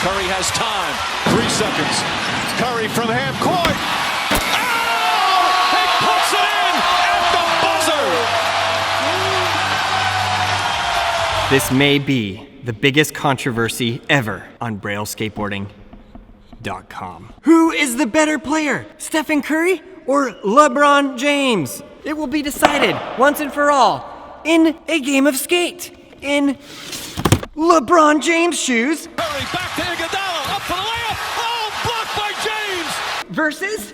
Curry has time. 3 seconds. Curry from half court. Oh! He puts it in at the buzzer. This may be the biggest controversy ever on BrailleSkateboarding.com. Who is the better player, Stephen Curry or LeBron James? It will be decided once and for all in a game of skate in LeBron James shoes. Curry back to Iguodala, up for the layup. Oh, blocked by James. Versus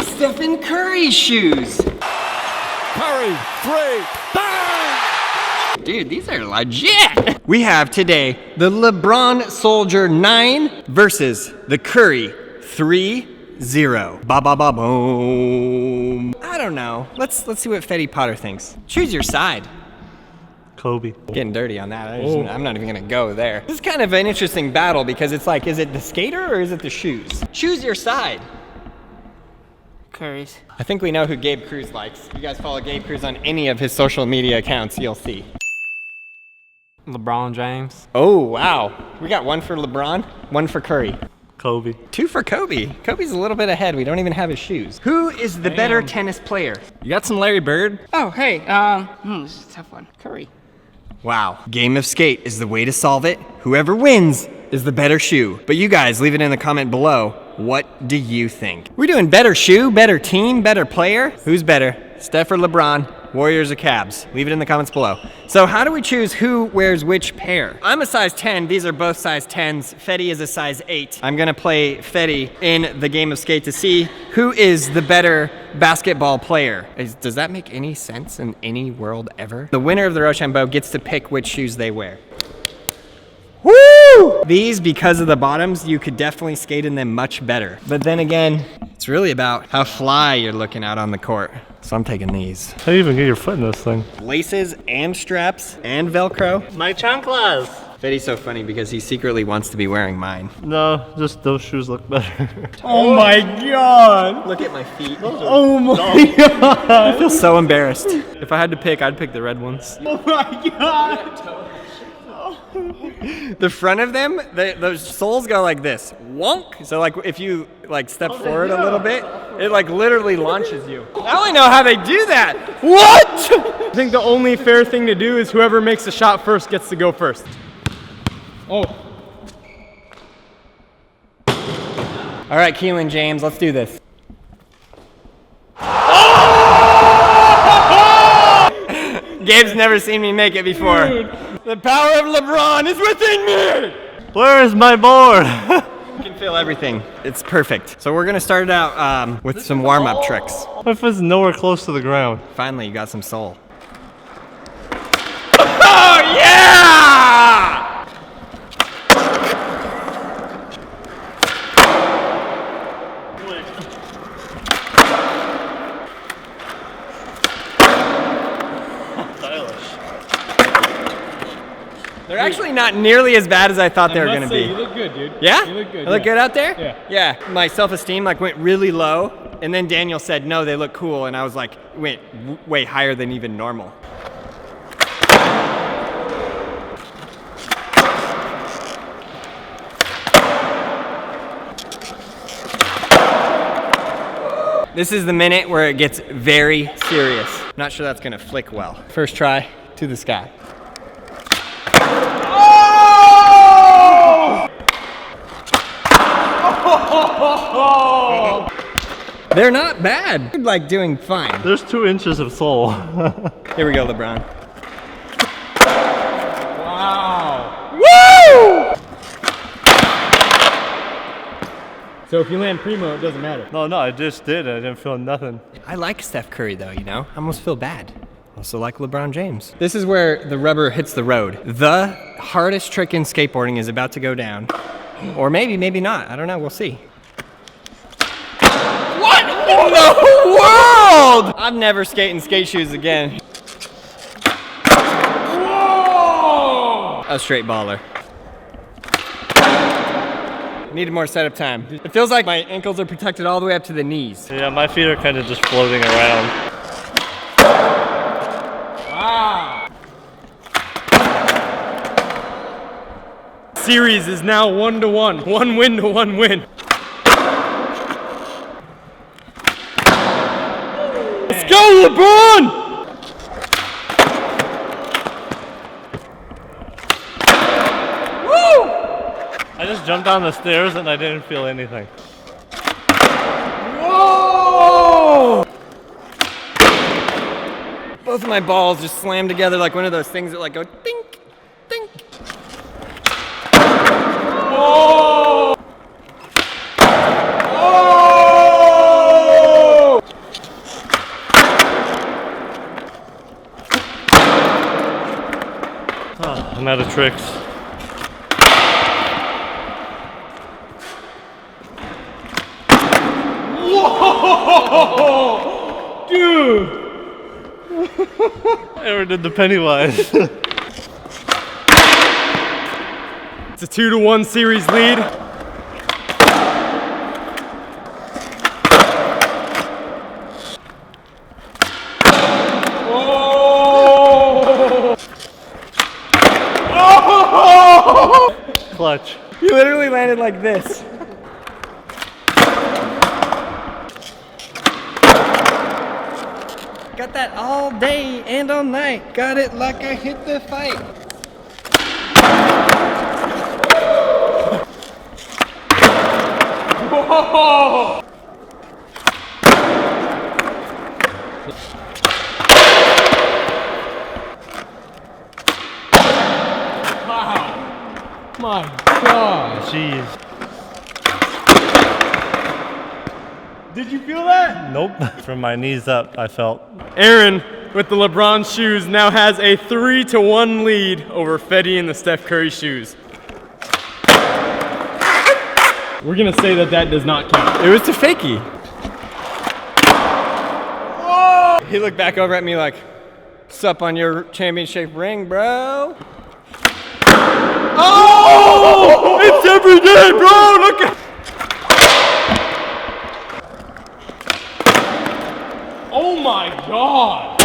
Stephen Curry shoes. Curry, 3, bang! Dude, these are legit. We have today the LeBron Soldier 9 versus the Curry 3-0. Ba ba ba boom. I don't know. Let's see what Fetty Potter thinks. Choose your side. Kobe. Getting dirty on that. I'm not even gonna go there. This is kind of an interesting battle because it's like, is it the skater or is it the shoes? Choose your side. Curry's. I think we know who Gabe Cruz likes. If you guys follow Gabe Cruz on any of his social media accounts, you'll see. LeBron James. Oh, wow. We got 1 for LeBron, 1 for Curry. Kobe. 2 for Kobe. Kobe's a little bit ahead. We don't even have his shoes. Who is the better tennis player? You got some Larry Bird? Oh, hey, this is a tough one. Curry. Wow. Game of skate is the way to solve it. Whoever wins is the better shoe. But you guys, leave it in the comment below. What do you think? We're doing better shoe, better team, better player. Who's better? Steph or LeBron? Warriors or Cavs? Leave it in the comments below. So how do we choose who wears which pair? I'm a size 10. These are both size 10s. Fetty is a size 8. I'm gonna play Fetty in the game of skate to see who is the better basketball player. Does that make any sense in any world ever? The winner of the Rochambeau gets to pick which shoes they wear. Woo! These, because of the bottoms, you could definitely skate in them much better. But then again, it's really about how fly you're looking out on the court. So I'm taking these. How do you even get your foot in this thing? Laces and straps and Velcro. My chanclas! Fetty's so funny because he secretly wants to be wearing mine. No, just those shoes look better. Oh my god! Look at my feet. Oh my god! I feel so embarrassed. If I had to pick, I'd pick the red ones. Oh my god! The front of them, those soles go like this. Wonk! So like if you like step forward a little bit, it like literally launches you. I only know how they do that. What? I think the only fair thing to do is whoever makes the shot first gets to go first. Oh. All right, Keelan James, let's do this. Gabe's never seen me make it before. Dude. The power of LeBron is within me! Where is my board? You can feel everything. It's perfect. So we're gonna start it out with some warm-up tricks. My foot's nowhere close to the ground. Finally, you got some soul. Oh yeah! They're actually not nearly as bad as I thought they were gonna be. You look good, dude. Yeah? You look good. I look good out there? Yeah. Yeah. My self-esteem like went really low, and then Daniel said, no, they look cool, and I was like, went way higher than even normal. This is the minute where it gets very serious. I'm not sure that's gonna flick well. First try, to the sky. They're not bad. They're like doing fine. There's 2 inches of sole. Here we go, LeBron. Wow. Woo! So if you land primo, it doesn't matter. No, I just did. I didn't feel nothing. I like Steph Curry though, you know? I almost feel bad. Also like LeBron James. This is where the rubber hits the road. The hardest trick in skateboarding is about to go down. Or maybe not. I don't know, we'll see. What in the world? I'm never skating skate shoes again. Whoa! A straight baller. Needed more setup time. It feels like my ankles are protected all the way up to the knees. Yeah, my feet are kind of just floating around. Wow. series is now 1-1. 1 win to 1 win. Let's go, LeBron! I just jumped down the stairs and I didn't feel anything. Whoa! Both of my balls just slammed together like one of those things that like go dink, dink. Whoa! Oh, I'm out of tricks. Whoa! Dude! I never did the Pennywise. It's a 2-1 series lead. Clutch. You literally landed like this. Got that all day and all night. Got it like I hit the fight. Whoa! Wow. My God. Jeez. Did you feel that? Nope. From my knees up, I felt. Aaron, with the LeBron shoes, now has a 3-1 lead over Fetty and the Steph Curry shoes. We're gonna say that does not count. It was to fakey. Whoa! He looked back over at me like, sup on your championship ring, bro? Oh! It's every day, bro! Look at. Oh my God!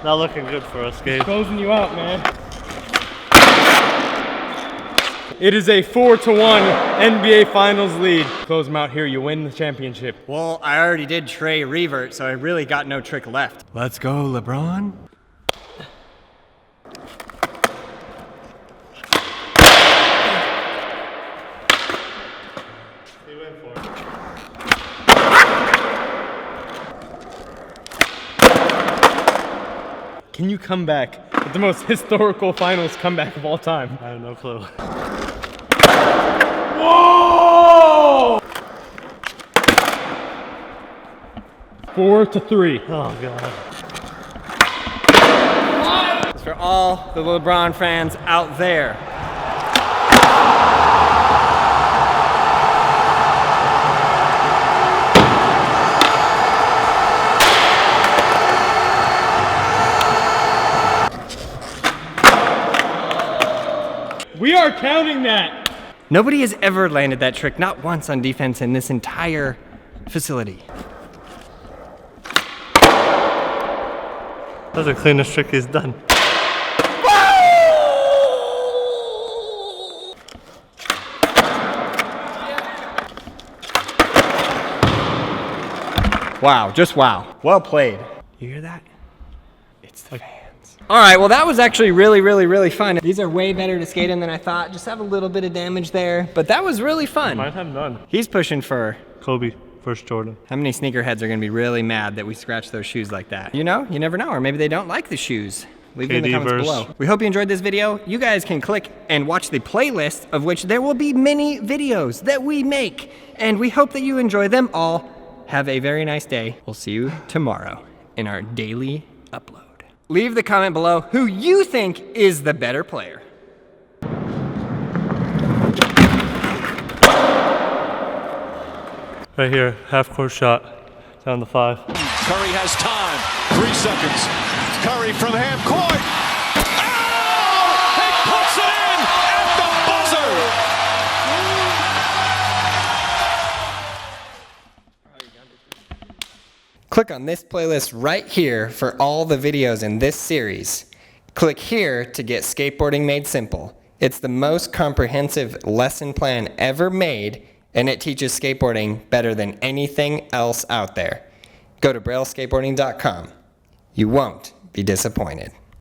Not looking good for us, Gabe. Closing you out, man. It is a 4-1 NBA Finals lead. Close them out here, you win the championship. Well, I already did Trey revert, so I really got no trick left. Let's go, LeBron. He went for it. Can you come back with the most historical finals comeback of all time? I have no clue. Whoa! 4-3. Oh, God. It's for all the LeBron fans out there. We are counting that. Nobody has ever landed that trick, not once on defense in this entire facility. That's the cleanest trick he's done. Wow, just wow. Well played. You hear that? It's the fans. All right, well that was actually really fun. These are way better to skate in than I thought. Just have a little bit of damage there, but that was really fun. Might have none. He's pushing for Kobe, first Jordan. how many sneakerheads are gonna be really mad that we scratched those shoes like that? You know, you never know, or maybe they don't like the shoes. Leave it in the KD comments verse. below. We hope you enjoyed this video. You guys can click and watch the playlist, of which there will be many videos that we make. And we hope that you enjoy them all. Have a very nice day. We'll see you tomorrow in our daily upload. Leave the comment below who you think is the better player. Right here, half court shot, down the 5. Curry has time. 3 seconds. Curry from half court. Oh! He puts it in at the buzzer. Click on this playlist right here for all the videos in this series. Click here to get skateboarding made simple. It's the most comprehensive lesson plan ever made, and it teaches skateboarding better than anything else out there. Go to brailleskateboarding.com. You won't be disappointed.